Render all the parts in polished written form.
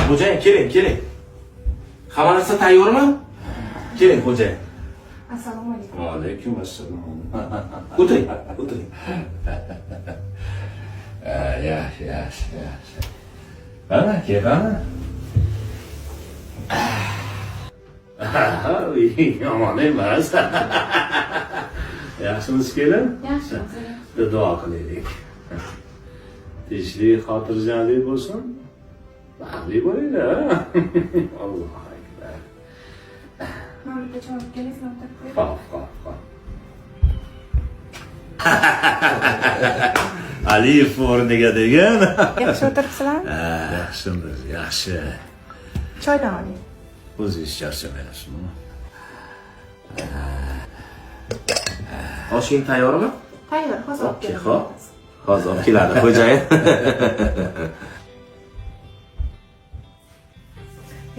Xo'jayin, keling. Hamma narsa tayyormi? Keling, xo'jayin. Assalomu alaykum. Va alaykum assalom. O'tiring. Yaxshi. Ana, kelqani? Yomon emas. Yaxshimisiz kelin? Yaxshi. Duo qilaylik. Tinchlik, xotirjamlik bo'lsin. Baxtli bo'linglar. Alloh akbar. Men bitta javob kelasizmi? Xo'p. Aliyev o'rniga degan. Yaxshi o'tiribsizlarmi? Yaxshimiz, yaxshi. Choydan oling. O'zingiz charchamayapsizmi? Oshing tayyormi? Tayyor, hozir olib Okey, kelaman. xo'p. Hozir olib keladi, xo'jayin.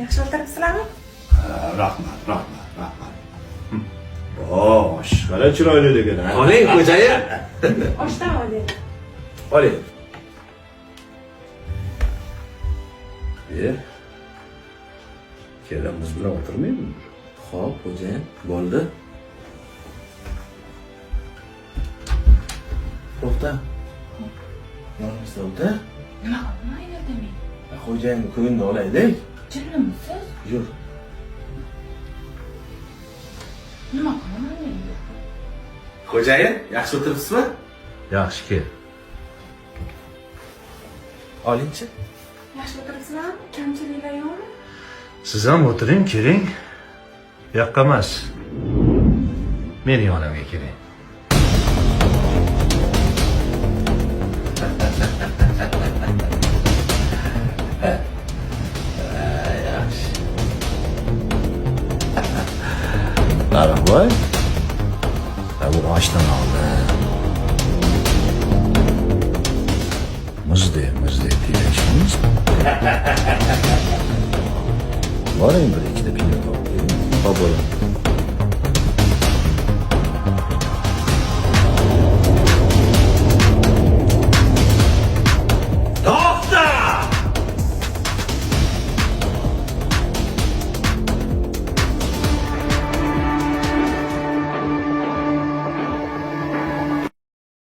Yaxshi o'tiribsizlarmi? Rahmat. Qara chiroyli degan. Oling, xo'jayin. Oshdan oling. Oling. Kelamiz bilan o'tirmaymi? Xo'p, xo'jayin, bo'ldi. To'xta. Yonimizda o'tir. Nima qilyapman men? Xo'jayinni ko'ngilni olaylik. Jinnimisiz? Yur. Nima qilaman men? Xo'jayin, yaxshi o'tiribsizmi? Yaxshi kel. Olingchi. Yaxshi o'tiribsizlarmi? Kamchiliklar yo'qmi? Siz ham o'tiring, keling. Yoqqa emas. Meni yonimga keling. Yaxshi. Qaravoy. Bu oshdan oldi. Muzdek deyishimiz. Boring bir ikkita pilla topib keling. Xo'p, bo'ling.